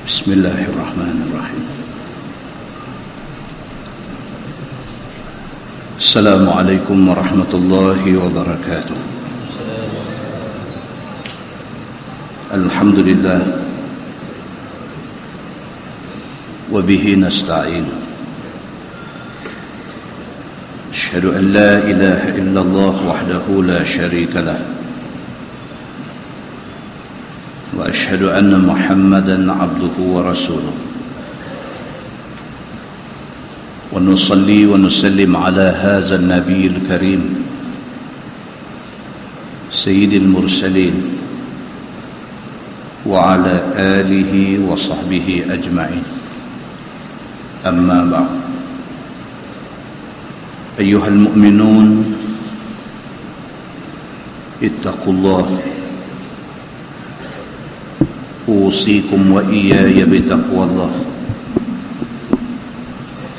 Bismillahirrahmanirrahim. Assalamualaikum warahmatullahi wabarakatuh. Alhamdulillah wa bihi nasta'in. Asyhadu an la ilaha illallah wahdahu la syarika lah. وأشهد أن محمدًا عبده ورسوله ونصلي ونسلم على هذا النبي الكريم سيد المرسلين وعلى آله وصحبه أجمعين. أما بعد، أيها المؤمنون اتقوا الله، أوصيكم وإياي بتقوى الله،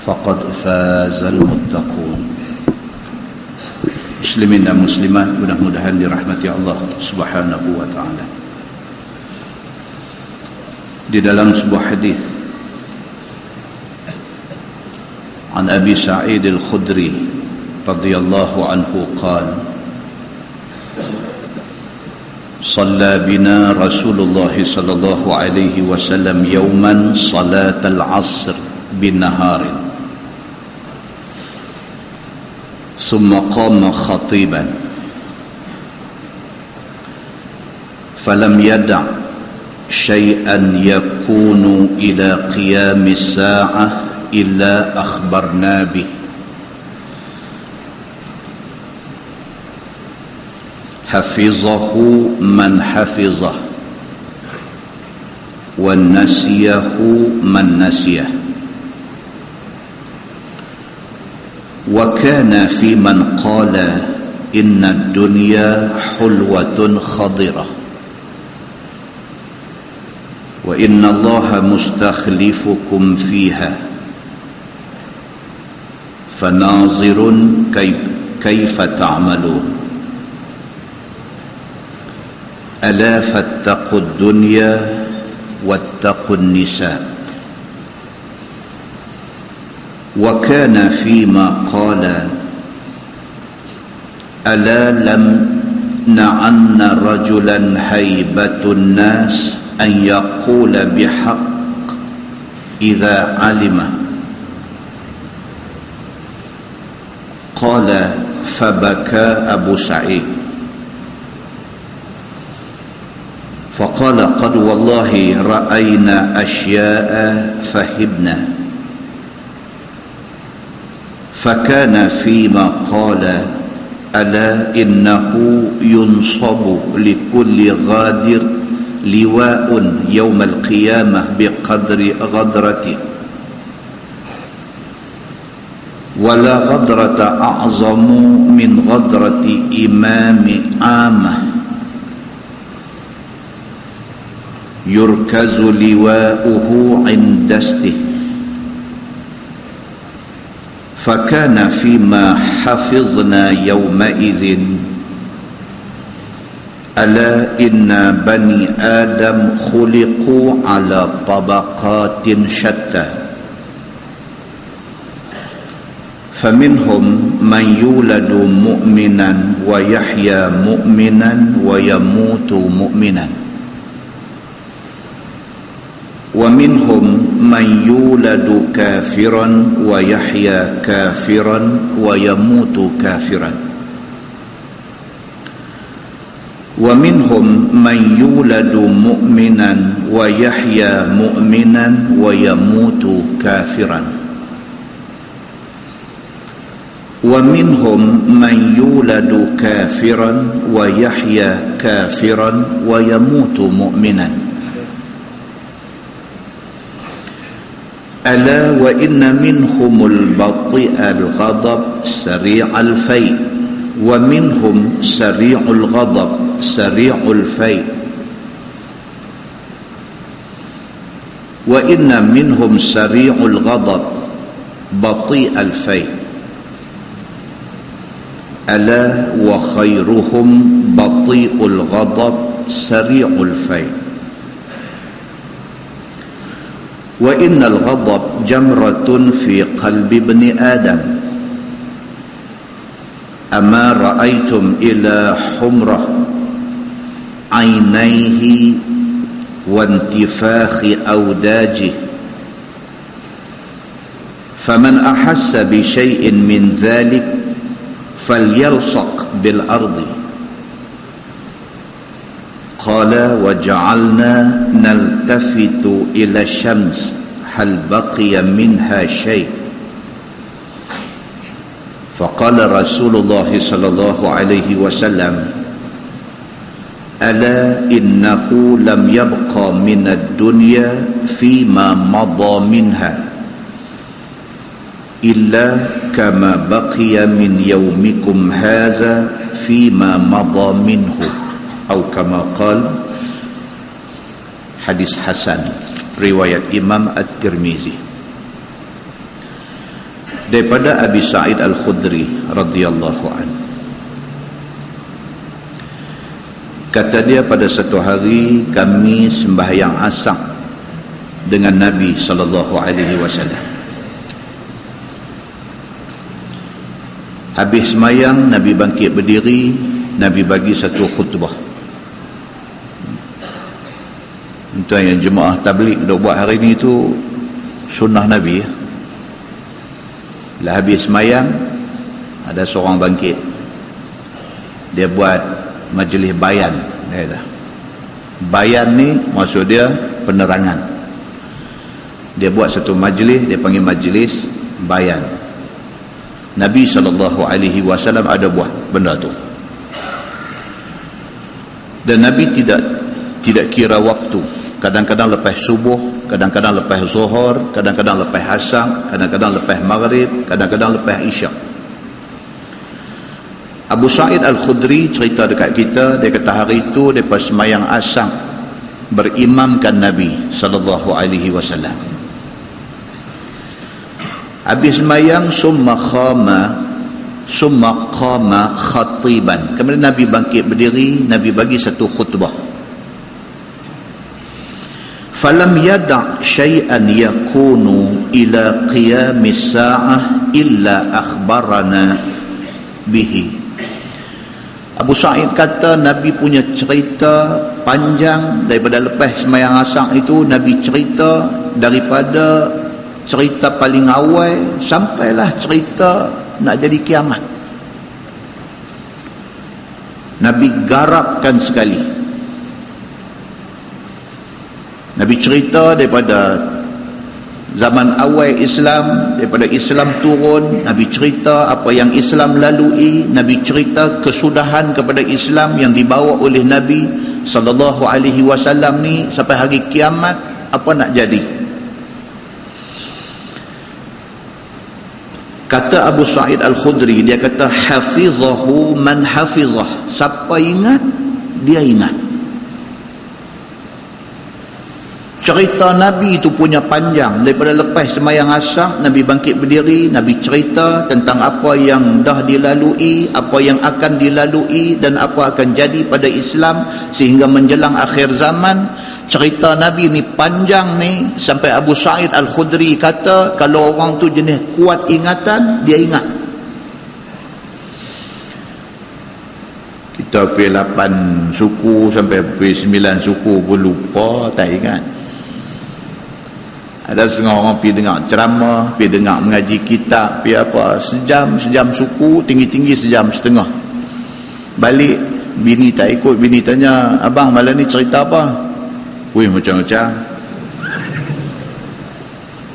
فقد فاز المتقون. Muslimin dan muslimat, mudah-mudahan dirahmati Allah Subhanahu wa taala. Di dalam sebuah hadis an Abi Sa'id Al-Khudri radhiyallahu anhu qala صلى بنا رسول الله صلى الله عليه وسلم يوما صلاة العصر بالنهار ثم قام خطيبا فلم يدع شيئا يكون إلى قيام الساعة إلا أخبرنا به حفظه من حفظه ونسيه من نسيه. وكان في من قال إن الدنيا حلوة خضرة وإن الله مستخلفكم فيها فناظر كيف تعملون. ألا فاتقوا الدنيا واتقوا النساء. وكان فيما قال ألا لم نعن رجلا هيبة الناس أن يقول بحق إذا علم. قال فبكى أبو سعيد فقال قد والله رأينا أشياء فهبنا. فكان فيما قال ألا إنه ينصب لكل غادر لواء يوم القيامة بقدر غدرته ولا غدرة أعظم من غدرة إمام عامة يركز لواؤه عند دسته. فكان فيما حفظنا يومئذ ألا إن بني آدم خلقوا على طبقات شتى فمنهم من يولد مؤمنا ويحيى مؤمنا ويموت مؤمنا ومنهم من يولد كافرا ويحيى كافرا ويموت كافرا ومنهم من يولد مؤمنا ويحيى مؤمنا ويموت كافرا ومنهم من يولد كافرا ويحيى كافرا ويموت مؤمنا ألا وإن منهم البطيء الغضب سريع الفيء ومنهم سريع الغضب سريع الفيء وإن منهم سريع الغضب بطيء الفيء ألا وخيرهم بطيء الغضب سريع الفيء wa innal ghadab jamratun fi qalbi ibni Adam ama ra'aitum ila humrah ainaihi wa intifakhi awdajihi faman ahassa bi syai'in min dhalik falyalsaq bil ardi qala wa ja'alna naltafitu ila syams hal baqiya minha syai' faqala Rasulullah sallallahu alaihi wasallam ala innahu lam yabqa minad dunya fima madha minha illa kama baqiya min yaumikum hadha fima madha minhu atau kama qala. Hadis hasan riwayat Imam At-Tirmizi daripada Abi Sa'id Al-Khudri radhiyallahu anhu. Kata dia, pada satu hari kami sembahyang asar dengan Nabi sallallahu alaihi wasallam. Habis semayang, Nabi bangkit berdiri, Nabi bagi satu khutbah. Tuan yang jemaah tabligh dok buat hari ni tu sunnah Nabi. Bila habis semayang, ada seorang bangkit. Dia buat majlis bayan. Bayan ni maksud dia penerangan. Dia buat satu majlis, dia panggil majlis bayan. Nabi SAW ada buat benda tu, dan Nabi tidak kira waktu. Kadang-kadang lepas subuh, kadang-kadang lepas zuhur, kadang-kadang lepas asar, kadang-kadang lepas maghrib, kadang-kadang lepas isyak. Abu Sa'id Al-Khudri cerita dekat kita, dia kata hari itu lepas semayang asar berimamkan Nabi SAW. Habis semayang summa qama khatiban. Kemudian Nabi bangkit berdiri, Nabi bagi satu khutbah. Falam yada' syai'an yakunu ila qiyamis sa'ah illa akhbarana bihi. Abu Sa'id kata Nabi punya cerita panjang daripada lepas semayang asar itu. Nabi cerita daripada cerita paling awal sampailah cerita nak jadi kiamat. Nabi garapkan sekali. Nabi cerita daripada zaman awal Islam, daripada Islam turun, Nabi cerita apa yang Islam lalui, Nabi cerita kesudahan kepada Islam yang dibawa oleh Nabi sallallahu alaihi wasallam ni sampai hari kiamat apa nak jadi. Kata Abu Sa'id Al-Khudri, dia kata hafizahu man hafizah. Siapa ingat, dia ingat. Cerita Nabi itu punya panjang. Daripada lepas semayang asar, Nabi bangkit berdiri, Nabi cerita tentang apa yang dah dilalui, apa yang akan dilalui, dan apa akan jadi pada Islam sehingga menjelang akhir zaman. Cerita Nabi ni panjang ni, sampai Abu Sa'id Al-Khudri kata kalau orang tu jenis kuat ingatan, dia ingat. Kita pergi 8 suku sampai pergi 9 suku pun lupa, tak ingat. Ada setengah orang pergi dengar ceramah, pergi dengar mengaji kitab, pergi apa, sejam suku, tinggi-tinggi sejam setengah. Balik, bini tak ikut. Bini tanya, abang malam ni cerita apa? Wih, macam-macam.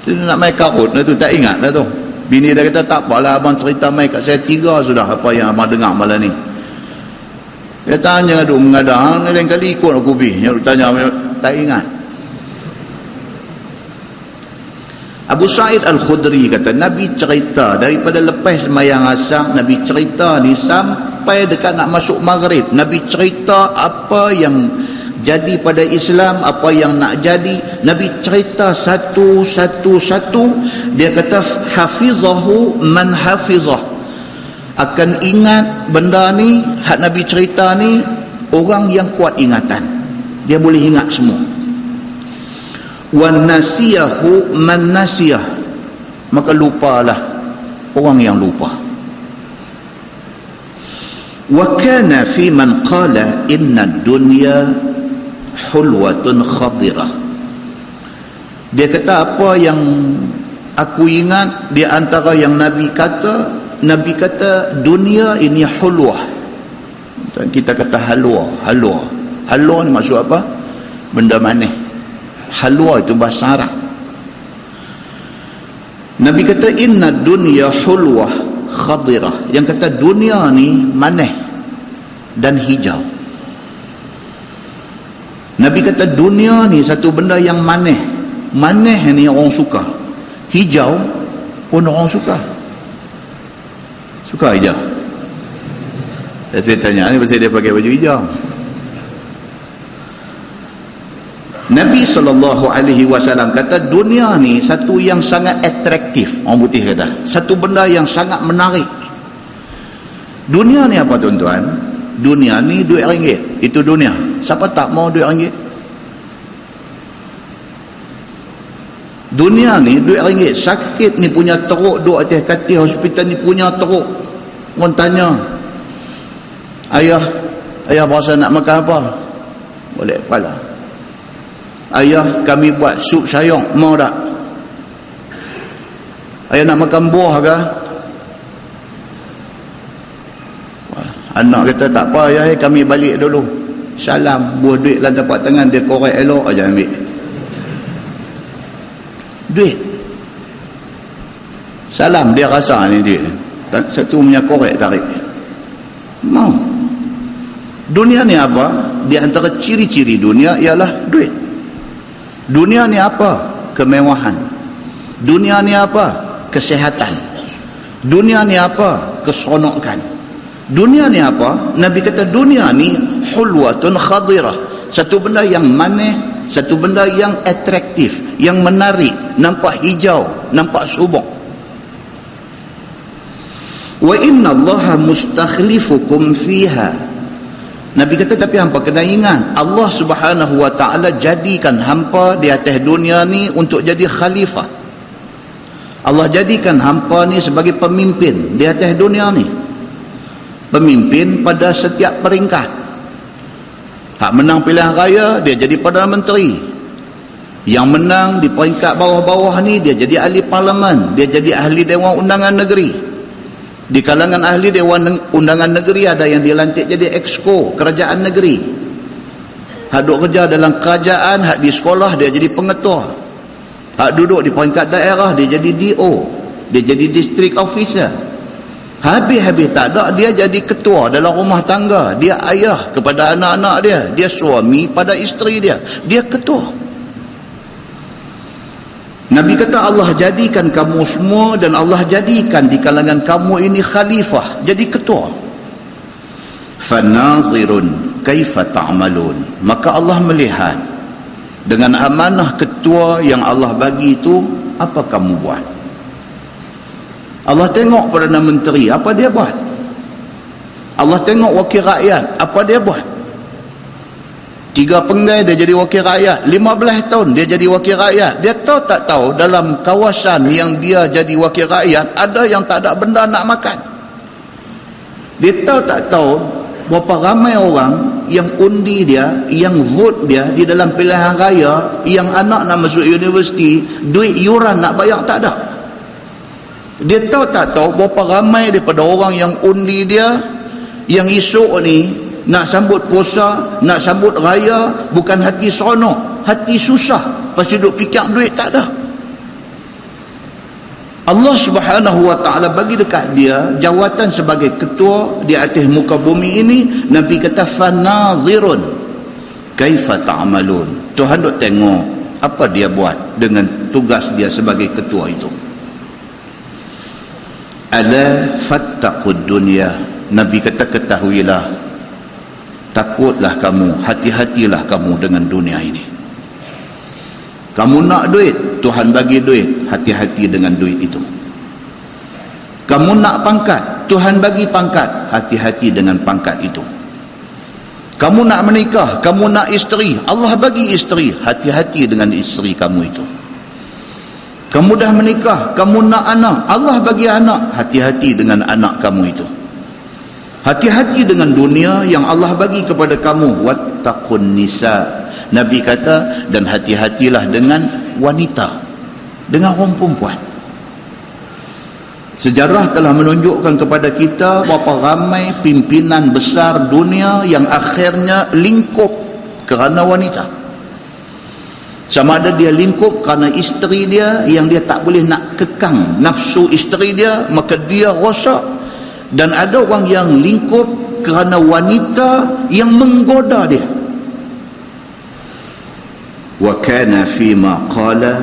Dia nak main karut lah tu, tak ingat lah tu. Bini dia kata, tak apalah abang cerita main kat saya 3 sudah apa yang abang dengar malam ni. Dia tanya tu mengadang, lain kali ikut aku pergi. Yang tanya, tak ingat. Abu Sa'id Al-Khudri kata, Nabi cerita daripada lepas semayang asar, Nabi cerita ni sampai dekat nak masuk maghrib. Nabi cerita apa yang jadi pada Islam, apa yang nak jadi. Nabi cerita satu. Dia kata hafizahu man hafizah. Akan ingat benda ni, hak Nabi cerita ni, orang yang kuat ingatan. Dia boleh ingat semua. wa nasiyahu man nasiyah, maka lupalah orang yang lupa. Wa kana fi man qala inna dunya hulwatun khadirah, dia kata apa yang aku ingat di antara yang Nabi kata dunia ini hulwah. Kita kata halwa ni maksud apa? Benda manis. Halwa itu bahasa Arab. Nabi kata inna dunya hulwah khadirah, yang kata dunia ni manis dan hijau. Nabi kata dunia ni satu benda yang manis ni orang suka, hijau pun orang suka hijau. Saya tanya ni pasal dia pakai baju hijau. Nabi SAW kata dunia ni satu yang sangat atraktif. Orang putih kata satu benda yang sangat menarik. Dunia ni apa tuan-tuan? Dunia ni duit ringgit. Itu dunia. Siapa tak mau duit ringgit? Dunia ni duit ringgit. Sakit ni punya teruk duduk atas katil hospital ni punya teruk. Orang tanya, ayah berasa nak makan apa? Boleh kepala. Ayah, kami buat sup sayur, mau tak? Ayah nak makan buah ke? Anak kata tak apa ayah, kami balik dulu. Salam, buah duit dalam tapak tangan, dia korek elok aja ambil. Duit. Salam, dia rasa ni duit. Satu punya korek tarik. Mau. Dunia ni apa? Di antara ciri-ciri dunia ialah duit. Dunia ni apa? Kemewahan. Dunia ni apa? Kesehatan. Dunia ni apa? Keseronokan. Dunia ni apa? Nabi kata dunia ni hulwatun khadirah, satu benda yang manis, satu benda yang atraktif, yang menarik, nampak hijau, nampak subur. Wa inna Allaha mustakhlifukum fiha. Nabi kata tapi hampa kena ingat, Allah Subhanahu wa ta'ala jadikan hampa di atas dunia ni untuk jadi khalifah. Allah jadikan hampa ni sebagai pemimpin di atas dunia ni. Pemimpin pada setiap peringkat. Hak menang pilihan raya, dia jadi Perdana Menteri. Yang menang di peringkat bawah-bawah ni, dia jadi ahli parlimen, dia jadi ahli Dewan Undangan Negeri. Di kalangan ahli Dewan Undangan Negeri ada yang dilantik jadi exco kerajaan negeri. Hak duduk kerja dalam kerajaan, hak di sekolah dia jadi pengetua. Hak duduk di peringkat daerah dia jadi DO, dia jadi district officer. Habis-habis tak ada, dia jadi ketua dalam rumah tangga, dia ayah kepada anak-anak dia, dia suami pada isteri dia, dia ketua. Nabi kata Allah jadikan kamu semua dan Allah jadikan di kalangan kamu ini khalifah, jadi ketua. Fanazirun kaifa ta'malun, maka Allah melihat dengan amanah ketua yang Allah bagi itu, apa kamu buat. Allah tengok Perdana Menteri, apa dia buat. Allah tengok wakil rakyat, apa dia buat. 3 penggai dia jadi wakil rakyat, 15 tahun dia jadi wakil rakyat. Dia tahu tak tahu dalam kawasan yang dia jadi wakil rakyat ada yang tak ada benda nak makan. Dia tahu tak tahu berapa ramai orang yang undi dia, yang vote dia di dalam pilihan raya, yang anak nak masuk universiti, duit yuran nak bayar tak ada. Dia tahu tak tahu berapa ramai daripada orang yang undi dia, yang esok ni nak sambut puasa, nak sambut raya, bukan hati seronok, hati susah, pasti duk fikir duit tak ada. Allah Subhanahu wa ta'ala bagi dekat dia jawatan sebagai ketua di atas muka bumi ini. Nabi kata fanazirun kaifa ta'malun, Tuhan duk tengok apa dia buat dengan tugas dia sebagai ketua itu. Ala fattaqud dunya, Nabi kata ketahuilah, takutlah kamu, hati-hatilah kamu dengan dunia ini. Kamu nak duit, Tuhan bagi duit, hati-hati dengan duit itu. Kamu nak pangkat, Tuhan bagi pangkat, hati-hati dengan pangkat itu. Kamu nak menikah, kamu nak isteri, Allah bagi isteri, hati-hati dengan isteri kamu itu. Kamu dah menikah, kamu nak anak, Allah bagi anak, hati-hati dengan anak kamu itu. Hati-hati dengan dunia yang Allah bagi kepada kamu. Wattaqun nisa. Nabi kata, dan hati-hatilah dengan wanita, dengan orang perempuan. Sejarah telah menunjukkan kepada kita berapa ramai pimpinan besar dunia yang akhirnya lingkup kerana wanita. Sama ada dia lingkup kerana isteri dia yang dia tak boleh nak kekang nafsu isteri dia, maka dia rosak. Dan ada orang yang lingkup kerana wanita yang menggoda dia. Wa kana fima qala,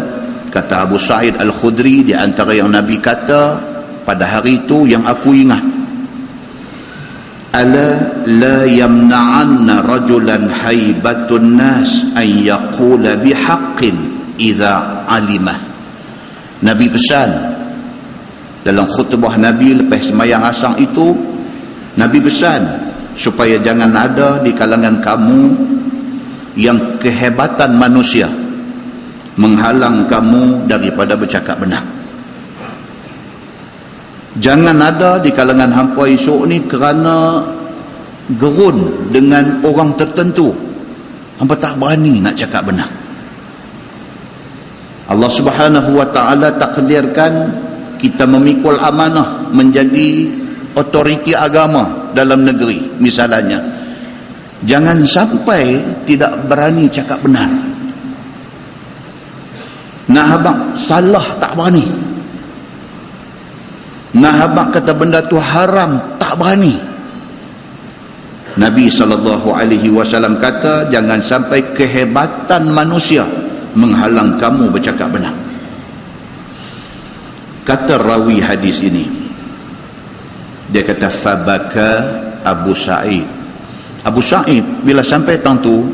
kata Abu Sa'id Al-Khudri, di antara yang Nabi kata pada hari itu yang aku ingat, ala la yamna'anna rajulan haibatun nas an yaqula bihaqqin idza alimah. Nabi pesan dalam khutbah Nabi lepas sembahyang asar itu, Nabi pesan supaya jangan ada di kalangan kamu yang kehebatan manusia menghalang kamu daripada bercakap benar. Jangan ada di kalangan hampa esok ni kerana gerun dengan orang tertentu, hampa tak berani nak cakap benar. Allah Subhanahu wa ta'ala takdirkan kita memikul amanah menjadi otoriti agama dalam negeri misalnya. Jangan sampai tidak berani cakap benar. Nak habaq salah tak berani. Nak habaq kata benda tu haram tak berani. Nabi SAW kata, jangan sampai kehebatan manusia menghalang kamu bercakap benar. Kata rawi hadis ini, dia kata fabaka Abu Sa'id. Abu Sa'id bila sampai tang tu,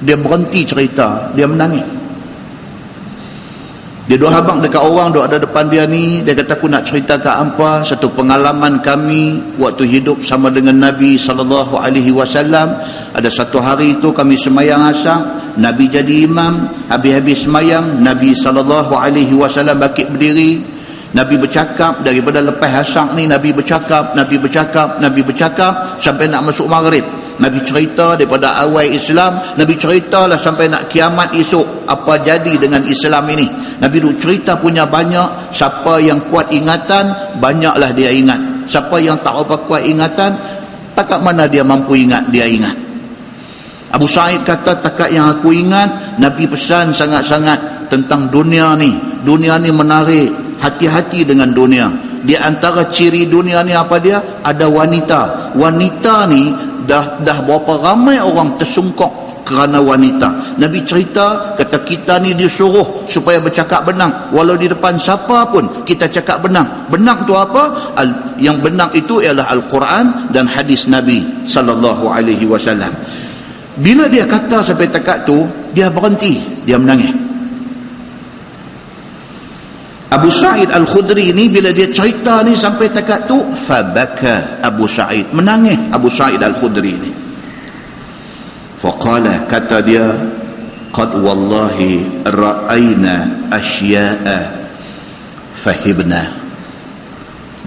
dia berhenti cerita, dia menangis. Dia duk habang dekat orang duk ada depan dia ni, dia kata aku nak cerita ke hampa satu pengalaman kami waktu hidup sama dengan Nabi SAW. Ada satu hari itu kami sembahyang asar, Nabi jadi imam, habis-habis sembahyang Nabi SAW bangkit berdiri, Nabi bercakap daripada lepas asar ni, Nabi bercakap sampai nak masuk maghrib. Nabi cerita daripada awal Islam, Nabi ceritalah sampai nak kiamat esok apa jadi dengan Islam ini. Nabi duk cerita punya banyak. Siapa yang kuat ingatan, banyaklah dia ingat. Siapa yang tak apa kuat ingatan, takat mana dia mampu ingat, dia ingat. Abu Sa'id kata, takat yang aku ingat, Nabi pesan sangat-sangat tentang dunia ni. Dunia ni menarik, hati-hati dengan dunia. Di antara ciri dunia ni apa dia? Ada wanita. Wanita ni dah berapa ramai orang tersungkok kerana wanita. Nabi cerita, kata kita ni disuruh supaya bercakap benar. Walau di depan siapa pun kita cakap benar. Benar tu apa? Yang benar itu ialah Al-Quran dan hadis Nabi SAW. Bila dia kata sampai takat tu, dia berhenti, dia menangis. Abu Sa'id Al-Khudri ni bila dia cerita ni sampai takat tu, fabaka Abu Sa'id, menangis Abu Sa'id Al-Khudri ni. Faqala, kata dia, qad wallahi ra'ayna asya'a fahibna.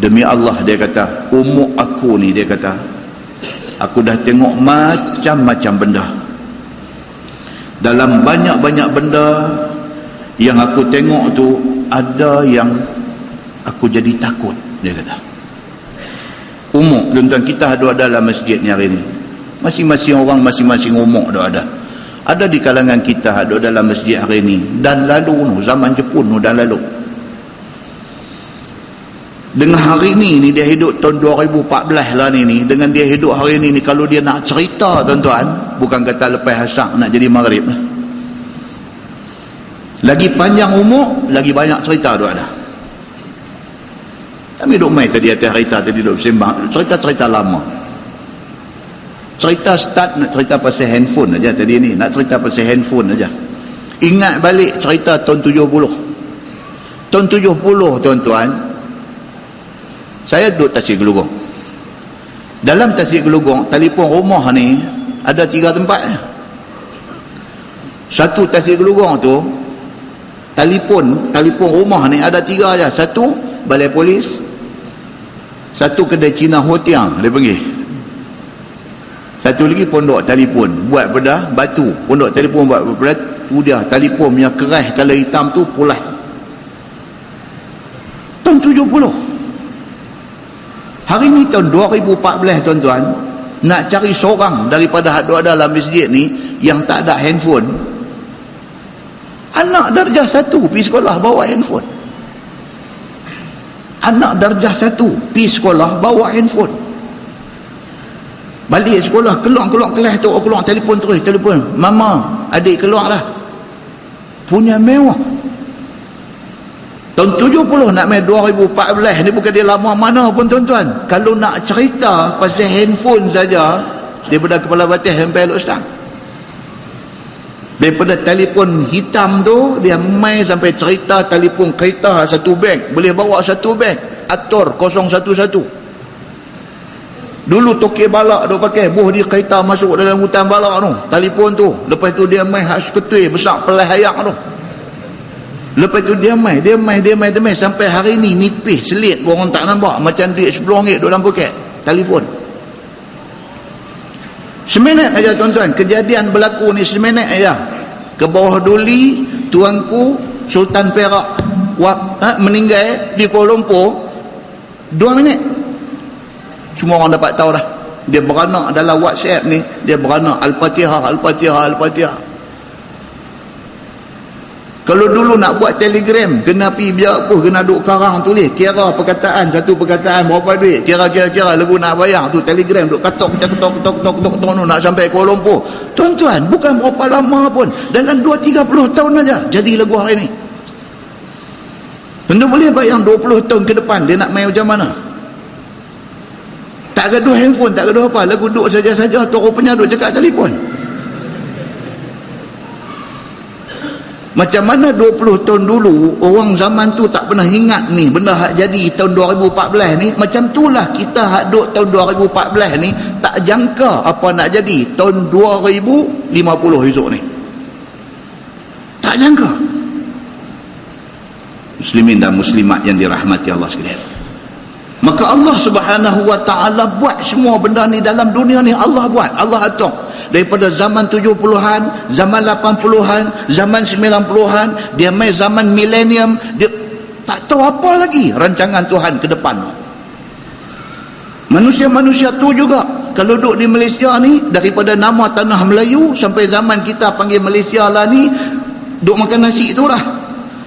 Demi Allah, dia kata, umur aku ni, dia kata, aku dah tengok macam-macam benda. Dalam banyak-banyak benda yang aku tengok tu, ada yang aku jadi takut, dia kata. Umur, tuan-tuan, kita ada dalam masjid ni hari ni. Masing-masing orang, masing-masing umur ada. Ada di kalangan kita ada dalam masjid hari ni. Dan lalu, zaman Jepun dan lalu. Dengan hari ni dia hidup tahun 2014 lah ni. Dengan dia hidup hari ni, kalau dia nak cerita, tuan-tuan, bukan kata lepas asar nak jadi maghrib lah. Lagi panjang umur, lagi banyak cerita tu ada. Kami duduk main tadi atas kereta, tadi duduk sembang, cerita-cerita lama. Cerita start nak cerita pasal handphone aja tadi ni, nak cerita pasal handphone aja. Ingat balik cerita tahun 70. Tahun 70, tuan-tuan, saya duduk Tasik Gelugong. Dalam Tasik Gelugong, telefon rumah ni ada 3 tempat. Satu Tasik Gelugong tu, telefon rumah ni ada 3 aja. Satu balai polis, satu kedai Cina Hotiang dia panggil, satu lagi pondok telefon buat bedah batu, pondok telefon buat bedah tu, dia telefon punya keras kalau hitam tu pulai. Tahun 70. Hari ni tahun 2014 tuan-tuan, nak cari seorang daripada hak ada dalam masjid ni yang tak ada handphone. Anak darjah 1 pergi sekolah bawa handphone. Anak darjah 1 pergi sekolah bawa handphone. Balik sekolah, keluar kelas tu, keluar telefon terus, telefon. Mama, adik keluar dah. Punya mewah. Tahun 70 nak main 2014 ni bukan dia lama mana pun tuan-tuan. Kalau nak cerita pasal handphone saja, daripada kepala batis sampai Elok Stang. Daripada telefon hitam tu, dia main sampai cerita telefon kereta 1 beg. Boleh bawa 1 beg. Ator 011. Dulu Tokek Balak duk pakai, buh dia kereta masuk dalam hutan balak tu, telefon tu. Lepas tu dia main hak seketui besar pelai hayak tu. Lepas tu dia main sampai hari ni nipis selit orang tak nampak, macam duit RM10 duk dalam poket telefon. Seminit aja tuan-tuan, kejadian berlaku ni seminit aja. Ke bawah Duli, tuanku Sultan Perak meninggal di Kuala Lumpur, 2 minit semua orang dapat tahu dah. Dia beranak dalam WhatsApp ni, dia beranak Al-Fatihah, Al-Fatihah, Al-Fatihah. Kalau dulu nak buat telegram, kena pergi biar apa, kena duk karang tulis, kira perkataan, satu perkataan berapa duit, kira lagu nak bayar tu, telegram duk ketok nak sampai Kuala Lumpur. Tuan-tuan, bukan berapa lama pun, dalam 20-30 tahun aja jadi lagu hari ni. Tentu boleh bayang 20 tahun ke depan dia nak main macam mana. Tak gaduh handphone, tak gaduh apa, lagu duk saja-saja, tu rupanya duk cakap telefon. Macam mana 20 tahun dulu orang zaman tu tak pernah ingat ni benda hak jadi tahun 2014 ni, macam itulah kita hak duk tahun 2014 ni tak jangka apa nak jadi tahun 2050 esok ni. Tak jangka. Muslimin dan muslimat yang dirahmati Allah sekalian. Maka Allah Subhanahu wa taala buat semua benda ni dalam dunia ni, Allah buat, Allah atur. Daripada zaman 70-an, zaman 80-an, zaman 90-an, dia mai zaman milenium, dia tak tahu apa lagi rancangan Tuhan ke depan. Manusia-manusia tu juga kalau duduk di Malaysia ni, daripada nama tanah Melayu sampai zaman kita panggil Malaysia lah ni, duk makan nasi itulah.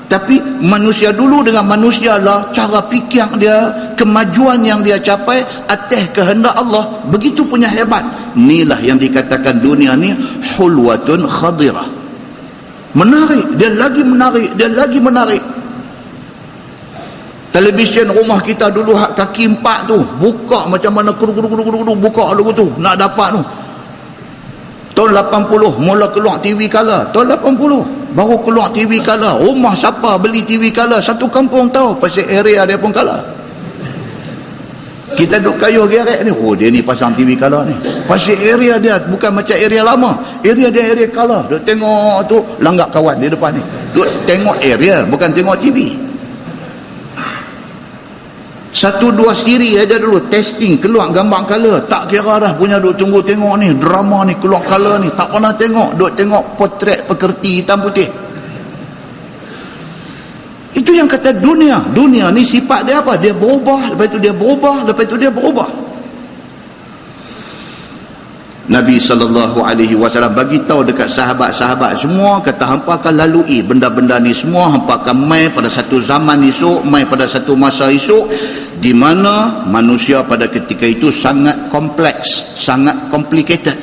Tapi manusia dulu dengan manusia lah, cara fikir dia, kemajuan yang dia capai atas kehendak Allah begitu punya hebat. Inilah yang dikatakan dunia ni hulwatun khadirah. Menarik, dia lagi menarik, dia lagi menarik. Televisyen rumah kita dulu hak kaki 4 tu, buka macam mana kudu buka lagu tu nak dapat tu. Tahun 80 mula keluar TV color. Tahun 80 baru keluar TV color. Rumah siapa beli TV color, satu kampung tahu pasal area dia pun color. Kita duk kayuh gerek ni, oh dia ni pasang TV color ni pasal area dia, bukan macam area lama. Area dia area color. Duk tengok tu langgak kawan di depan ni, duk tengok area, bukan tengok TV. 1-2 siri aja dulu testing, keluar gambar color, tak kira dah punya duk tunggu tengok ni drama ni keluar color ni, tak pernah tengok, duk tengok potret pekerti hitam putih. Itu yang kata dunia ni sifat dia apa, dia berubah, lepas tu dia berubah, lepas tu dia berubah. Nabi SAW bagi tahu dekat sahabat-sahabat semua, kata hampa akan lalui benda-benda ni semua, hampa akan mai pada satu zaman esok, mai pada satu masa esok di mana manusia pada ketika itu sangat kompleks, sangat complicated.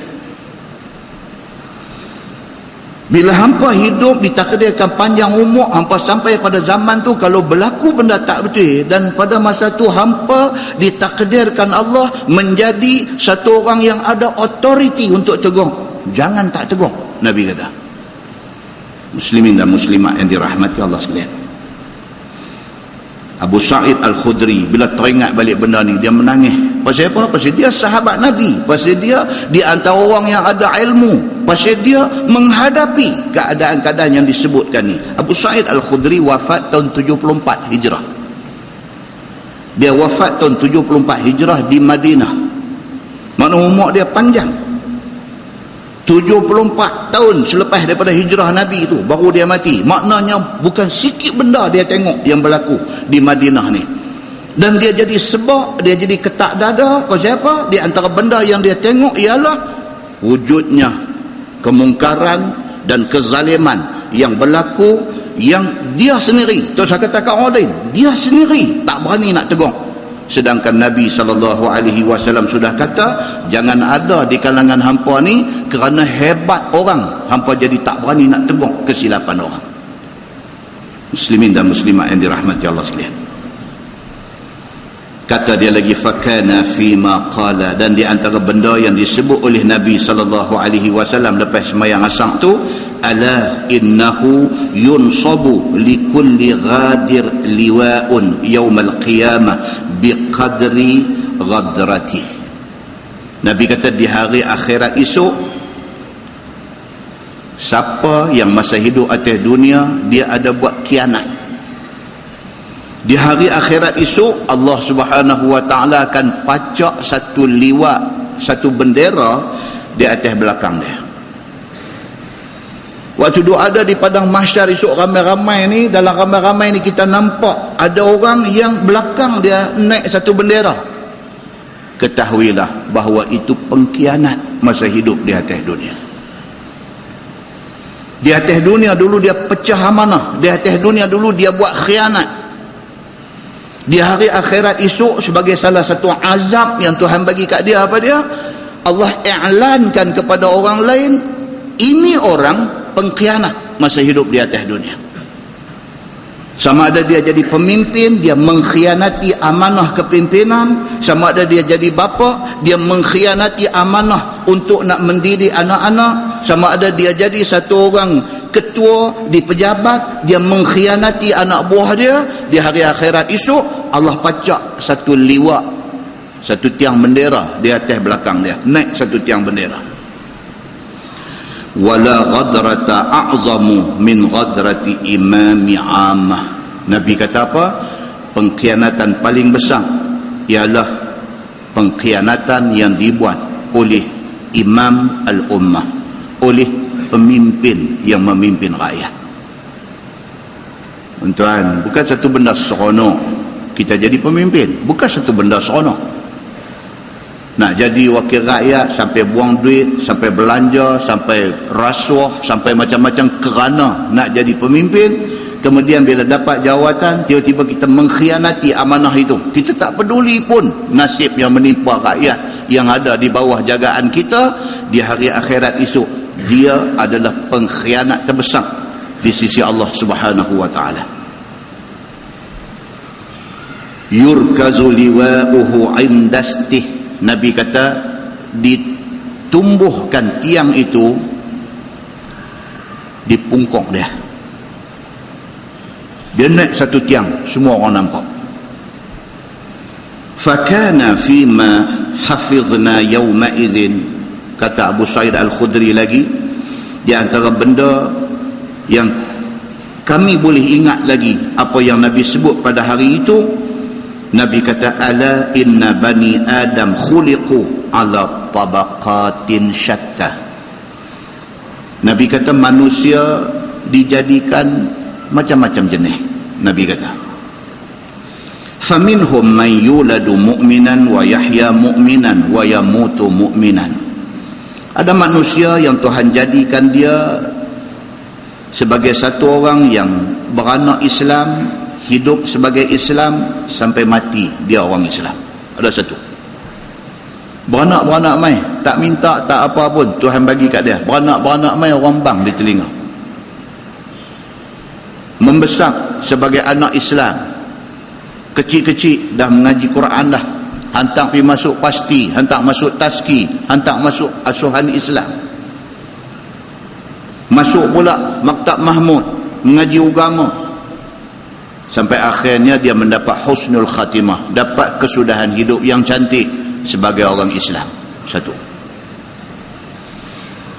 Bila hampa hidup ditakdirkan panjang umur, hampa sampai pada zaman tu kalau berlaku benda tak betul, dan pada masa tu hampa ditakdirkan Allah menjadi satu orang yang ada authority untuk tegur, jangan tak tegur. Nabi kata, muslimin dan muslimat yang dirahmati Allah sekalian, Abu Sa'id Al-Khudri bila teringat balik benda ni, dia menangis. Pasal apa? Pasal dia sahabat Nabi, pasal dia di antara orang yang ada ilmu, pasal dia menghadapi keadaan-keadaan yang disebutkan ni. Abu Sa'id Al-Khudri wafat tahun 74 Hijrah. Dia wafat tahun 74 Hijrah di Madinah. Makna umur dia panjang. 74 tahun selepas daripada hijrah Nabi itu baru dia mati. Maknanya bukan sikit benda dia tengok yang berlaku di Madinah ni. Dan dia jadi sebab, dia jadi ketak dada. Pasal apa? Di antara benda yang dia tengok ialah wujudnya kemungkaran dan kezaliman yang berlaku, yang dia sendiri, tak usah kata kat orang lain, dia sendiri tak berani nak tegur. Sedangkan Nabi SAW sudah kata, jangan ada di kalangan hampa ni kerana hebat orang, hampa jadi tak berani nak tegur kesilapan orang. Muslimin dan muslimat yang dirahmati Allah sekalian. Kata dia lagi, fakana fima qala, dan di antara benda yang disebut oleh Nabi SAW lepas sembahyang asar tu, ala innahu yunsabu likulli ghadir liwa'un yawmal qiyamah biqadri ghadrati. Nabi kata di hari akhirat esok, siapa yang masa hidup atas dunia dia ada buat khianat, di hari akhirat esok Allah Subhanahu wa taala akan pacak satu liwa, satu bendera di atas belakang dia. Waktu dia ada di padang mahsyar esok, ramai-ramai ni, dalam ramai-ramai ni kita nampak ada orang yang belakang dia naik satu bendera. Ketahuilah bahawa itu pengkhianat masa hidup di atas dunia. Di atas dunia dulu dia pecah amanah, di atas dunia dulu dia buat khianat. Di hari akhirat esok, sebagai salah satu azab yang Tuhan bagi kat dia, apa dia? Allah i'lankan kepada orang lain, ini orang pengkhianat masa hidup di atas dunia. Sama ada dia jadi pemimpin, dia mengkhianati amanah kepimpinan. Sama ada dia jadi bapa, dia mengkhianati amanah untuk nak mendidik anak-anak. Sama ada dia jadi satu orang ketua di pejabat, dia mengkhianati anak buah dia. Di hari akhirat esok Allah pacak satu liwa, satu tiang bendera di atas belakang dia, naik satu tiang bendera. Wala ghadrata a'zamu min ghadrati imami ammah. Nabi kata apa? Pengkhianatan paling besar ialah pengkhianatan yang dibuat oleh imam al-ummah, oleh pemimpin yang memimpin rakyat. Tuan, bukan satu benda seronok kita jadi pemimpin, bukan satu benda seronok. Nak jadi wakil rakyat sampai buang duit, sampai belanja, sampai rasuah, sampai macam-macam kerana nak jadi pemimpin. Kemudian bila dapat jawatan, tiba-tiba kita mengkhianati amanah itu. Kita tak peduli pun nasib yang menimpa rakyat yang ada di bawah jagaan kita. Di hari akhirat esok, dia adalah pengkhianat terbesar di sisi Allah Subhanahu wa ta'ala. Yurkazu liwa'uhu indastih. Nabi kata ditumbuhkan tiang itu di pungkong dia. Dia naik satu tiang, semua orang nampak. Fakana fima hafizna yawma idzin, kata Abu Sa'id Al-Khudri lagi, di antara benda yang kami boleh ingat lagi apa yang Nabi sebut pada hari itu, Nabi kata, ala inna bani Adam khuliqu ala tabaqatin syatta. Nabi kata manusia dijadikan macam-macam jenis. Nabi kata, faminhum man yuladu mu'minan wa yahya mu'minan wa yamutu mu'minan. Ada manusia yang Tuhan jadikan dia sebagai satu orang yang beranak Islam, hidup sebagai Islam sampai mati dia orang Islam. Ada satu beranak mai, tak minta tak apa pun, Tuhan bagi kat dia beranak mai, orang bang di telinga. Membesar sebagai anak Islam, kecil-kecil dah mengaji Quran dah, hantar pergi masuk pasti, hantar masuk taski, hantar masuk asuhan Islam, masuk pula Maktab Mahmud mengaji agama. sampai akhirnya dia mendapat husnul khatimah, dapat kesudahan hidup yang cantik sebagai orang Islam. Satu.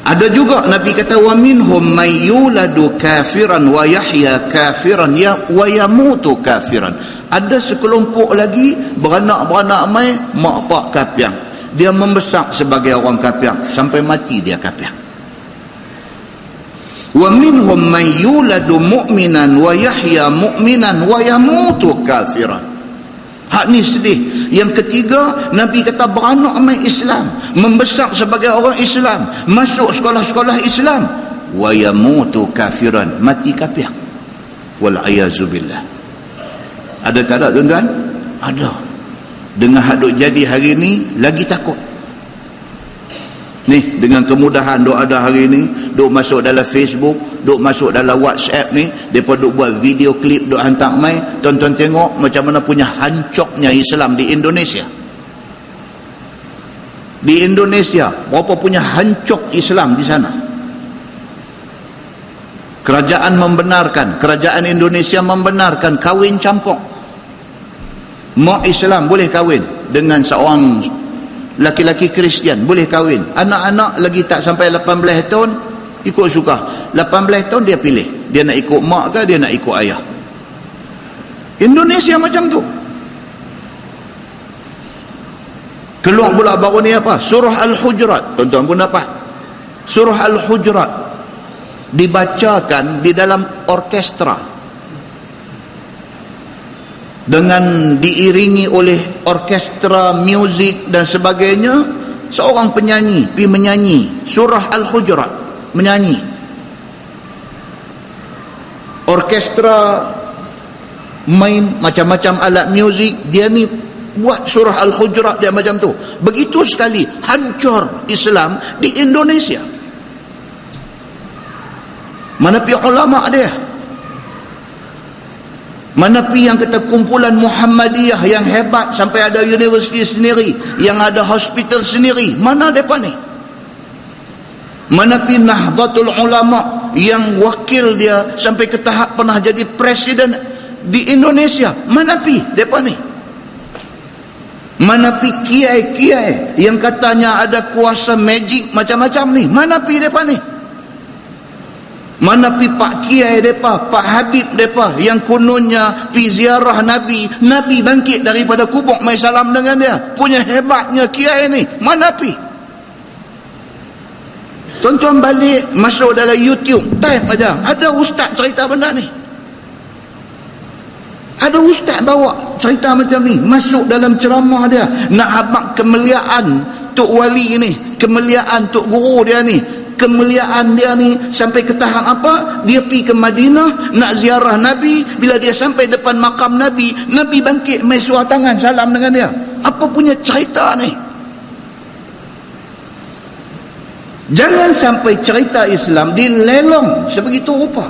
Ada juga Nabi kata wa minhum may yuladu kafiran wa yahya kafiran wa yamutu kafiran. Ada sekelompok lagi beranak-beranak mai mak pak kafir. Dia membesar sebagai orang kafir sampai mati dia kafir. Wa minhum may yuladu mu'minan wa yahya mu'minan wa yamutu kafiran. Hak ni sedih. Yang ketiga, Nabi kata beranak mai Islam, membesar sebagai orang Islam, masuk sekolah-sekolah Islam, wa yamutu kafiran, mati kafir. Wal ayazu billah. Ada tak ada tuan-tuan? Ada. Dengan hak duk jadi hari ni lagi takut. Ni dengan kemudahan duk ada hari ni, duk masuk dalam Facebook, duk masuk dalam WhatsApp ni, depa duk buat video klip duk hantar mai, tonton tengok macam mana punya hancurnya Islam di Indonesia. Di Indonesia berapa punya hancur Islam di sana. Kerajaan membenarkan, kerajaan Indonesia membenarkan kahwin campur. Mak Islam boleh kahwin dengan seorang laki-laki Kristian, boleh kahwin. Anak-anak lagi tak sampai 18 tahun ikut suka. 18 tahun dia pilih, dia nak ikut mak ke dia nak ikut ayah. Indonesia macam tu. Keluar pula baru ni apa? Surah Al-Hujurat. Tuan-tuan pun dapat. Surah Al-Hujurat dibacakan di dalam orkestra dengan diiringi oleh orkestra muzik dan sebagainya. Seorang penyanyi pergi menyanyi surah Al-Hujurat, menyanyi. Orkestra main macam-macam alat muzik, dia ni buat surah Al-Hujurat dia macam tu. Begitu sekali hancur Islam di Indonesia. Mana pi ulama dia? Mana pi yang kata kumpulan Muhammadiyah yang hebat sampai ada universiti sendiri, yang ada hospital sendiri? Mana depa ni? Mana pi Nahdlatul Ulama yang wakil dia sampai ke tahap pernah jadi presiden di Indonesia? Mana pi depa ni? Mana pi kiai-kiai yang katanya ada kuasa magic macam-macam ni? Mana pi depa ni? Mana pi Pak Kiai depa, Pak Habib depa yang kononnya pi ziarah Nabi, Nabi bangkit daripada kubur mai salam dengan dia. Punya hebatnya kiai ni. Mana pi? Tuan-tuan balik masuk dalam YouTube, type aja. Ada ustaz cerita benda ni. Ada ustaz bawa cerita macam ni, masuk dalam ceramah dia, nak habaq kemuliaan Tok Wali ni, kemuliaan Tok Guru dia ni, kemuliaan dia ni sampai ke tahap apa? Dia pergi ke Madinah nak ziarah Nabi. Bila dia sampai depan makam Nabi, Nabi bangkit mai suar tangan salam dengan dia. Apa punya cerita ni? Jangan sampai cerita Islam dilelong sebegitu rupa.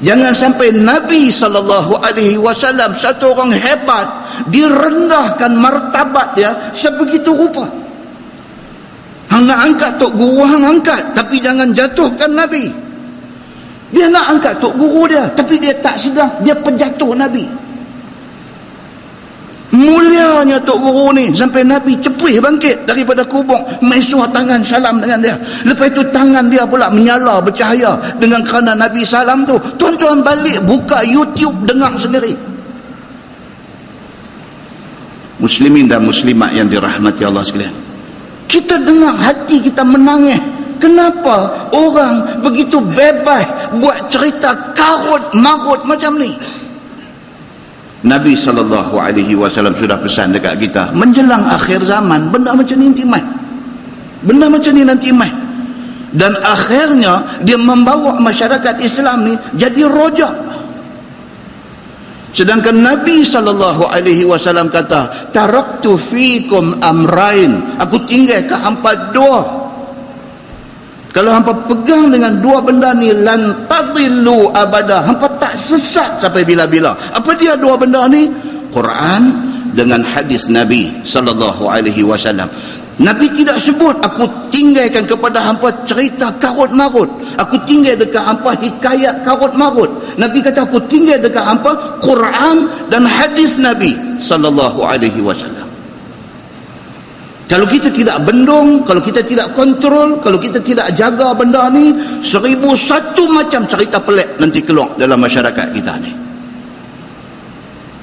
Jangan sampai Nabi SAW, satu orang hebat, direndahkan martabat dia sebegitu rupa. Hang nak angkat Tok Guru, hang angkat, tapi jangan jatuhkan Nabi. Dia nak angkat Tok Guru dia, tapi dia tak sedar, dia penjatuh Nabi. Mulianya Tok Guru ni sampai Nabi cepih bangkit daripada kubur, mai suar tangan salam dengan dia. Lepas itu tangan dia pula menyala bercahaya dengan kerana Nabi salam tu. Tuan-tuan balik buka YouTube, dengar sendiri. Muslimin dan muslimat yang dirahmati Allah sekalian, kita dengar hati kita menangis. Kenapa orang begitu bebas buat cerita karut marut macam ni? Nabi SAW sudah pesan dekat kita, menjelang akhir zaman benda macam ni nanti mai. Benda macam ni nanti mai. Dan akhirnya dia membawa masyarakat Islam ni jadi rojak. Sedangkan Nabi SAW kata, taraktu fikum amrain, aku tinggal ke hampa dua. Kalau hampa pegang dengan dua benda ni, lan tadillu abada, hampa tak sesat sampai bila-bila. Apa dia dua benda ni? Quran dengan hadis Nabi SAW. Nabi tidak sebut aku tinggalkan kepada hampa cerita karut marut, aku tinggal dekat hampa hikayat karut marut. Nabi kata aku tinggal dekat hampa Quran dan hadis Nabi sallallahu alaihi wasallam. Kalau kita tidak bendung, kalau kita tidak kontrol, kalau kita tidak jaga benda ni, 1001 macam cerita pelik nanti keluar dalam masyarakat kita ni.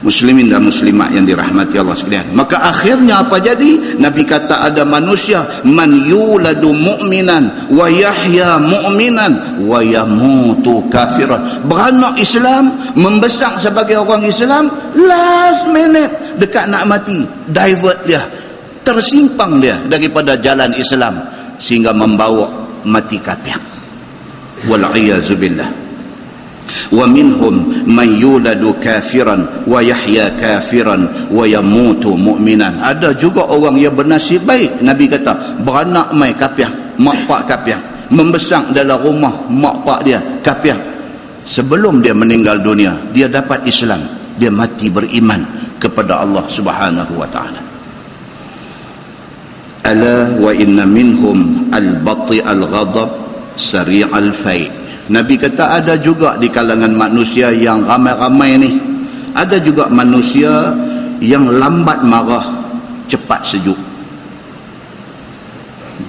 Muslimin dan muslimat yang dirahmati Allah sekalian. Maka akhirnya apa jadi? Nabi kata ada manusia man yuladu mu'minan wa yahya mu'minan wa yamutu kafiran. Beranak Islam, membesar sebagai orang Islam, last minute dekat nak mati, divert dia, tersimpang dia daripada jalan Islam sehingga membawa mati kafir. Wal iyazu billah. Wa minhum man yuladu kafiran wa yahya kafiran wa yamutu mu'minan. Ada juga orang yang bernasib baik, Nabi kata beranak mai kafir, mak pak kafir, membesar dalam rumah mak pak dia kafir. Sebelum dia meninggal dunia, dia dapat Islam, dia mati beriman kepada Allah Subhanahu wa taala. Ala wa inna minhum al-bati al-ghadab sari' al-fai'. Nabi kata ada juga di kalangan manusia yang ramai-ramai ni, ada juga manusia yang lambat marah, cepat sejuk.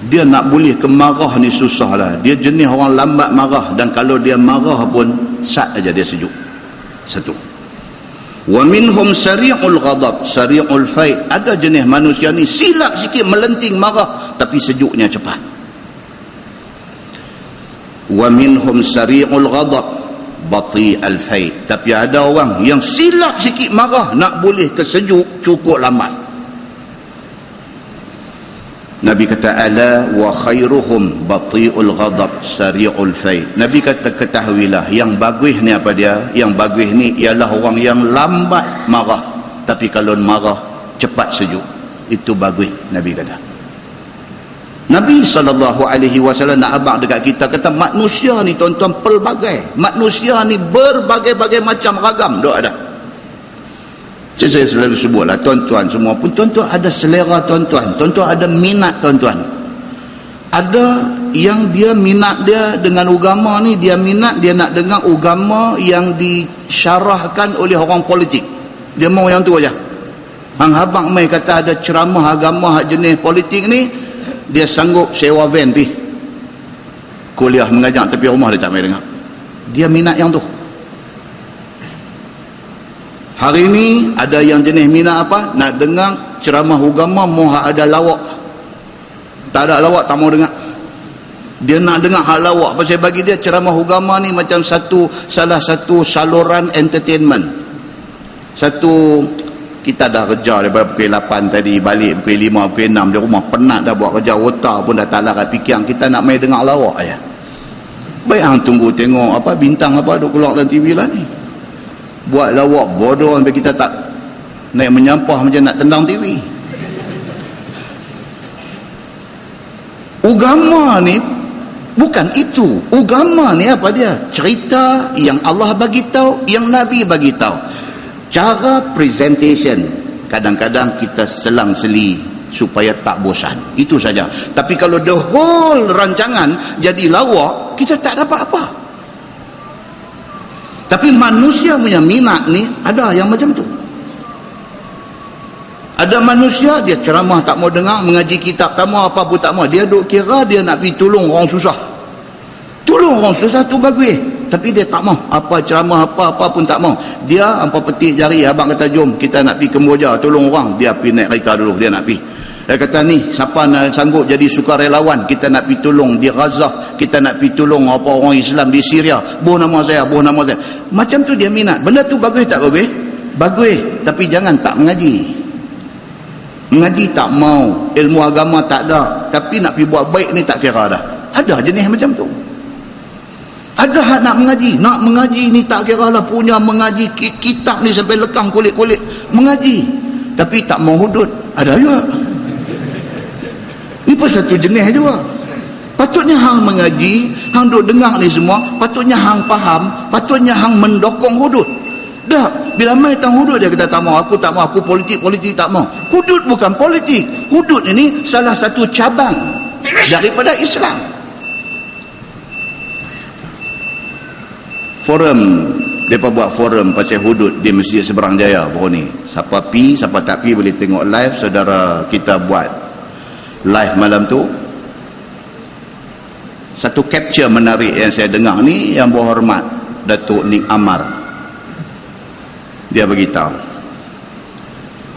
Dia nak boleh kemarah ni susah lah. Dia jenis orang lambat marah, dan kalau dia marah pun sat aja dia sejuk. Satu. Wa minhum sari'ul ghadab sari'ul fai'. Ada jenis manusia ni silap sikit melenting marah tapi sejuknya cepat. Wa minhum sari'ul ghadab bati al-fai'. Tapi ada orang yang silap sikit marah nak boleh ke sejuk cukup lambat. Nabi kata ala wa khairuhum bati'ul ghadab sari'ul fai'. Nabi kata ketahuilah yang bagus ni apa dia? Yang bagus ni ialah orang yang lambat marah tapi kalau marah cepat sejuk. Itu bagus, Nabi kata. Nabi SAW nak abang dekat kita, kata manusia ni tuan-tuan pelbagai, manusia ni berbagai-bagai macam ragam dok ada. Saya selalu sebutlah tuan-tuan semua pun, tuan-tuan ada selera tuan-tuan, tuan-tuan ada minat tuan-tuan. Ada yang dia minat dia dengan agama ni, dia minat, dia nak dengar agama yang disyarahkan oleh orang politik, dia mau yang tu aja. Hang habang mai kata ada ceramah agama hak jenis politik ni, dia sanggup sewa van pergi kuliah mengajar tapi rumah dia tak main dengar. Dia minat yang tu. Hari ni ada yang jenis minat apa? Nak dengar ceramah agama mau ada lawak. Tak ada lawak tak mau dengar. Dia nak dengar hal lawak pasal bagi dia ceramah agama ni macam salah satu saluran entertainment. Satu, kita dah kerja daripada pukul 8 tadi, balik pukul 5, pukul 6 di rumah, penat dah buat kerja, otak pun dah tak larat fikir, kita nak main dengar lawak ya. Baik hang tunggu tengok apa bintang apa duk keluar dalam TV lah ni. Buat lawak bodoh sampai kita tak naik menyampah macam nak tendang TV. Agama ni bukan itu. Agama ni apa dia? Cerita yang Allah bagi tahu, yang Nabi bagi tahu. Cara presentation kadang-kadang kita selang-seli supaya tak bosan, itu saja. Tapi kalau the whole rancangan jadi lawak, kita tak dapat apa. Tapi manusia punya minat ni ada yang macam tu. Ada manusia dia ceramah tak mau dengar, mengaji kitab tak mau, apa pun tak mau, dia duk kira dia nak pergi tolong orang susah. Tolong orang susah tu bagus, tapi dia tak mau apa ceramah apa pun tak mau. Dia hampa petik jari, abang kata jom kita nak pergi Kemboja tolong orang, dia pergi naik kereta dulu, dia nak pergi. Dia kata ni siapa nak sanggup jadi sukarelawan, kita nak pergi tolong di Gaza, kita nak pergi tolong apa orang Islam di Syria, buh nama saya. Macam tu dia minat. Benda tu bagus tak bagus? Bagus, tapi jangan tak mengaji. Mengaji tak mau, ilmu agama tak ada, tapi nak pergi buat baik ni tak kira dah. Ada jenis macam tu. Ada hak nak mengaji ni tak kira lah, punya mengaji kitab ni sampai lekang kulit-kulit mengaji, tapi tak mau hudud. Ada juga. Ni pun satu jenis juga. Patutnya hang mengaji, hang duk dengar ni semua, patutnya hang faham, patutnya hang mendokong hudud. Dah, bila mai tang hudud dia kata tak mau, aku tak mau, aku politik tak mau. Hudud bukan politik. Hudud ini salah satu cabang daripada Islam. Forum, mereka buat forum pasal hudud di Masjid Seberang Jaya baru ni. Siapa pi, siapa tak pi boleh tengok live. Saudara kita buat live malam tu. Satu capture menarik yang saya dengar ni, yang berhormat Datuk Nik Amar, dia beritahu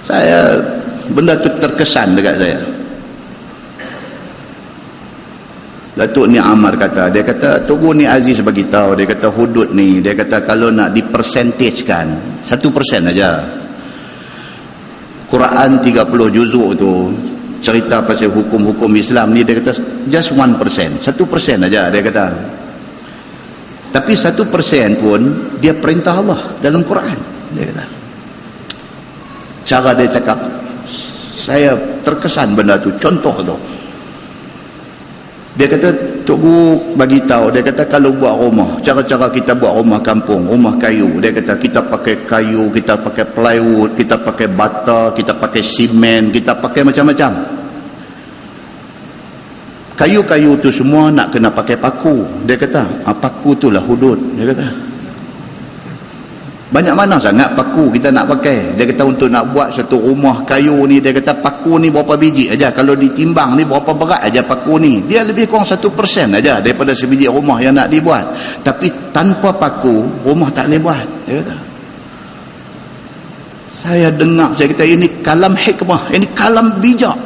saya, benda tu terkesan dekat saya. Datuk Nik Amar kata, dia kata Tugu Nik Aziz beritahu, dia kata hudud ni, dia kata kalau nak dipersentagekan 1% aja. Quran 30 juzuk tu cerita pasal hukum-hukum Islam ni, dia kata just 1%, 1% aja dia kata. Tapi 1% pun dia perintah Allah dalam Quran, dia kata. Cara dia cakap, saya terkesan benda tu. Contoh tu, dia kata Tugu bagi tahu, dia kata kalau buat rumah, cara-cara kita buat rumah kampung, rumah kayu, dia kata kita pakai kayu, kita pakai plywood, kita pakai bata, kita pakai simen, kita pakai macam-macam. Kayu-kayu tu semua nak kena pakai paku. Dia kata paku tu lah hudud. Dia kata banyak mana sangat paku kita nak pakai. Dia kata untuk nak buat satu rumah kayu ni, dia kata paku ni berapa biji aja, kalau ditimbang ni berapa berat aja paku ni, dia lebih kurang 1% aja daripada sebiji rumah yang nak dibuat. Tapi tanpa paku rumah tak boleh buat, dia kata. Saya dengar, saya kata ini kalam hikmah, ini kalam bijak.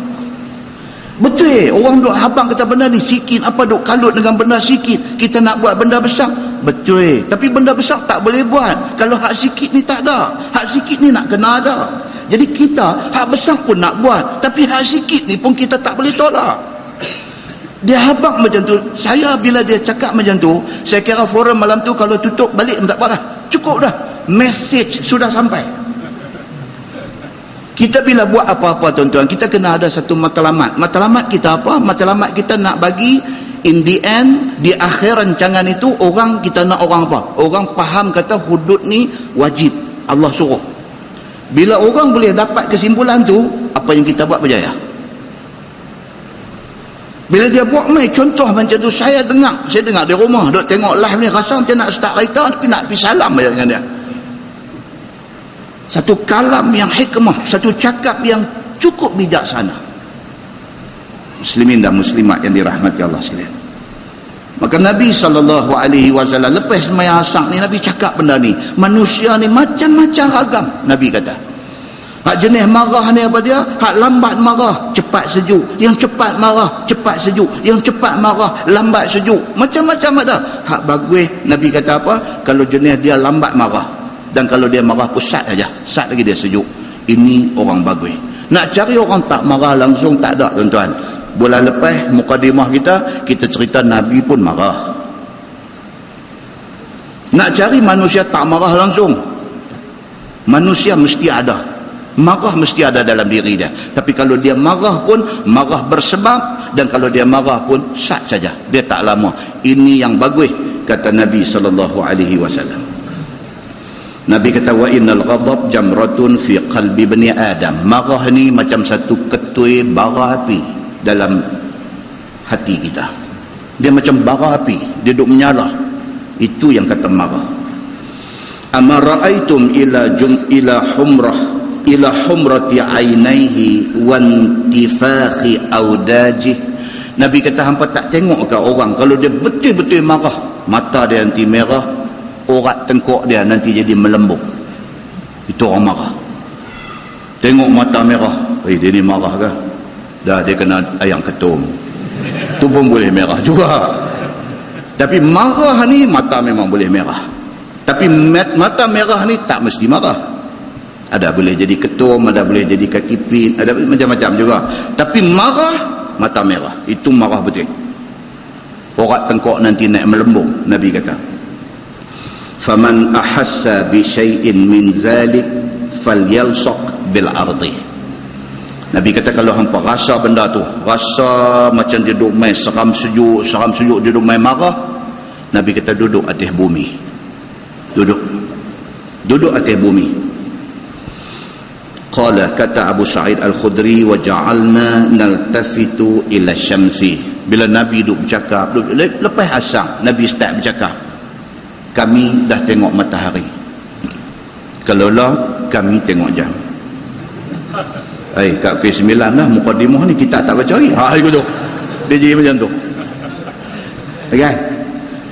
Betul, orang duk habang kata benda ni sikit, apa duk kalut dengan benda sikit, kita nak buat benda besar. Betul, tapi benda besar tak boleh buat kalau hak sikit ni tak ada. Hak sikit ni nak kena ada. Jadi kita hak besar pun nak buat, tapi hak sikit ni pun kita tak boleh tolak. Dia habang macam tu. Saya bila dia cakap macam tu, saya kira forum malam tu kalau tutup balik tak apa dah, cukup dah, message sudah sampai. Kita bila buat apa-apa tuan-tuan, kita kena ada satu matlamat. Matlamat kita apa? Matlamat kita nak bagi in the end, di akhir rancangan itu, orang kita nak orang apa? Orang faham kata hudud ni wajib, Allah suruh. Bila orang boleh dapat kesimpulan tu, apa yang kita buat berjaya. Bila dia buat mai contoh macam tu, saya dengar di rumah, duk tengok live ni, rasa macam nak start kereta tapi nak pergi salam dengan dia. Satu kalam yang hikmah, satu cakap yang cukup bijaksana. Muslimin dan muslimat yang dirahmati Allah sekalian. Maka Nabi SAW lepas sembahyang asar ni, Nabi cakap benda ni, manusia ni macam-macam ragam. Nabi kata hak jenis marah ni apa dia? Hak lambat marah, cepat sejuk. Yang cepat marah, cepat sejuk. Yang cepat marah, lambat sejuk. Macam-macam ada. Hak bagus, Nabi kata apa? Kalau jenis dia lambat marah, dan kalau dia marah pusat aja, sat lagi dia sejuk, ini orang bagus. Nak cari orang tak marah langsung tak ada tuan-tuan. Bulan lepas mukadimah kita cerita Nabi pun marah. Nak cari manusia tak marah langsung, manusia mesti ada, marah mesti ada dalam diri dia. Tapi kalau dia marah pun marah bersebab, dan kalau dia marah pun sat saja, dia tak lama. Ini yang bagus, kata Nabi SAW. Nabi kata wa innal ghadab jamratun fi qalbi bani Adam. Marah ni macam satu ketui bara api dalam hati kita. Dia macam bara api, dia duk menyala. Itu yang kata marah. Amara'aitum ila humrati ainaihi wa intifakhi audajih. Nabi kata hampa tak tengok ke orang kalau dia betul-betul marah, mata dia nanti merah, urat tengkok dia nanti jadi melembung. Itu orang marah. Tengok mata merah, dia ni marah ke? Dah dia kena ayam ketum, tu pun boleh merah juga. Tapi marah ni mata memang boleh merah, tapi mata merah ni tak mesti marah. Ada boleh jadi ketum, ada boleh jadi kaki pit, ada macam-macam juga. Tapi marah, mata merah, itu marah betul. Urat tengkok nanti naik melembung. Nabi kata faman ahassa bi syai'in min zalik falyalsaq bil ardi. Nabi kata kalau hampa rasa benda tu, rasa macam dia duduk main seram sejuk dia duduk main marah, Nabi kata duduk atas bumi, duduk atas bumi. Qala, kata Abu Sa'id Al-Khudri, wa ja'alna naltafitu ila syamsi. Bila Nabi duduk bercakap, lepas asar Nabi start bercakap, kami dah tengok matahari. Kalau lah kami tengok jam. Kat P9 dah mukadimah ni kita tak baca lagi. Itu tu. Dia jadi macam tu. Kan?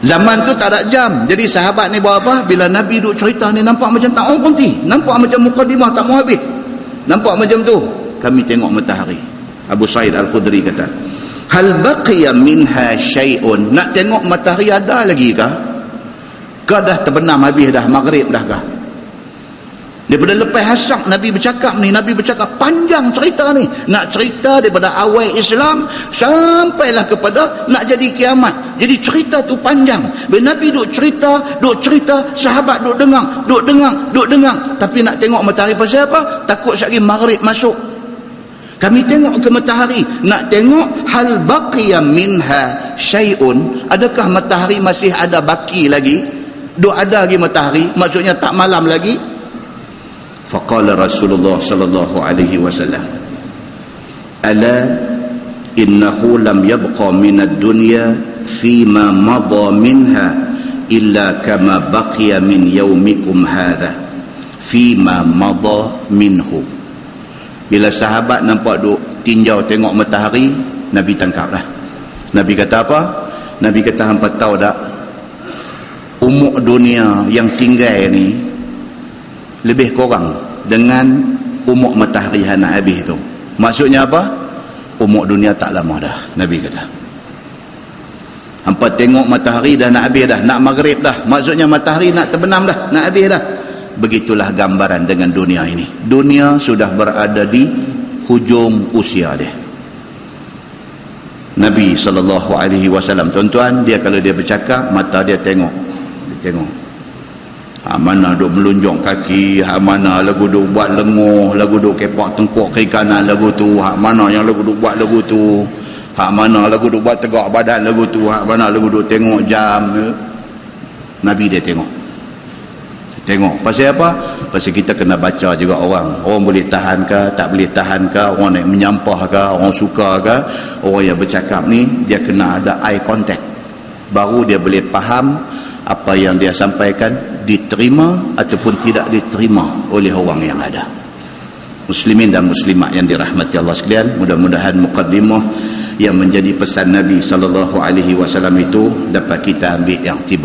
Zaman tu tak ada jam. Jadi sahabat ni buat apa? Bila Nabi duduk cerita ni nampak macam tak orang berhenti. Nampak macam mukadimah tak mau habis. Nampak macam tu. Kami tengok matahari. Abu Sa'id Al-Khudri kata, hal baqiya minha syai'un. Nak tengok matahari ada lagi kah? Kau dah terbenam habis dah, maghrib dah kah? Daripada lepas asar Nabi bercakap ni, Nabi bercakap panjang cerita ni. Nak cerita daripada awal Islam sampailah kepada nak jadi kiamat. Jadi cerita tu panjang. Bila Nabi duk cerita, sahabat duk dengar. Tapi nak tengok matahari pasal apa? Takut sekali maghrib masuk. Kami tengok ke matahari, nak tengok hal baqiya minha syai'un. Adakah matahari masih ada baki lagi? Duk ada lagi matahari, maksudnya tak malam lagi. Faqala Rasulullah sallallahu alaihi wasallam, ala innahu lam yabqa min ad-dunya fima madha minha illa kama baqiya min yaumikum hadha fima madha minhu. Bila sahabat nampak duk tinjau tengok matahari, Nabi tangkap dah. Nabi kata apa? Nabi kata, hampa tahu tak, umur dunia yang tinggal ni lebih kurang dengan umur matahari nak habis tu. Maksudnya apa? Umur dunia tak lama dah, Nabi kata. Hampa tengok matahari dah nak habis dah, nak maghrib dah. Maksudnya matahari nak terbenam dah, nak habis dah. Begitulah gambaran dengan dunia ini. Dunia sudah berada di hujung usia dia. Nabi SAW, tuan-tuan, dia kalau dia bercakap, mata dia tengok. Dia tengok. Mana duk melunjung kaki, mana lagu duk buat lenguh, lagu duk kepak tengkuk kiri kanan lagu tu, mana yang lagu duk buat lagu tu, mana lagu duk buat tegak badan lagu tu, mana lagu duk tengok jam. Nabi dia tengok. Pasal apa? Pasal kita kena baca juga orang boleh tahan ke, tak boleh tahan ke, orang nak menyampah ke, orang suka ke. Orang yang bercakap ni dia kena ada eye contact, baru dia boleh faham apa yang dia sampaikan diterima ataupun tidak diterima oleh orang yang ada. Muslimin dan muslimat yang dirahmati Allah sekalian, mudah-mudahan muqaddimah yang menjadi pesan Nabi SAW itu dapat kita ambil yang tiba.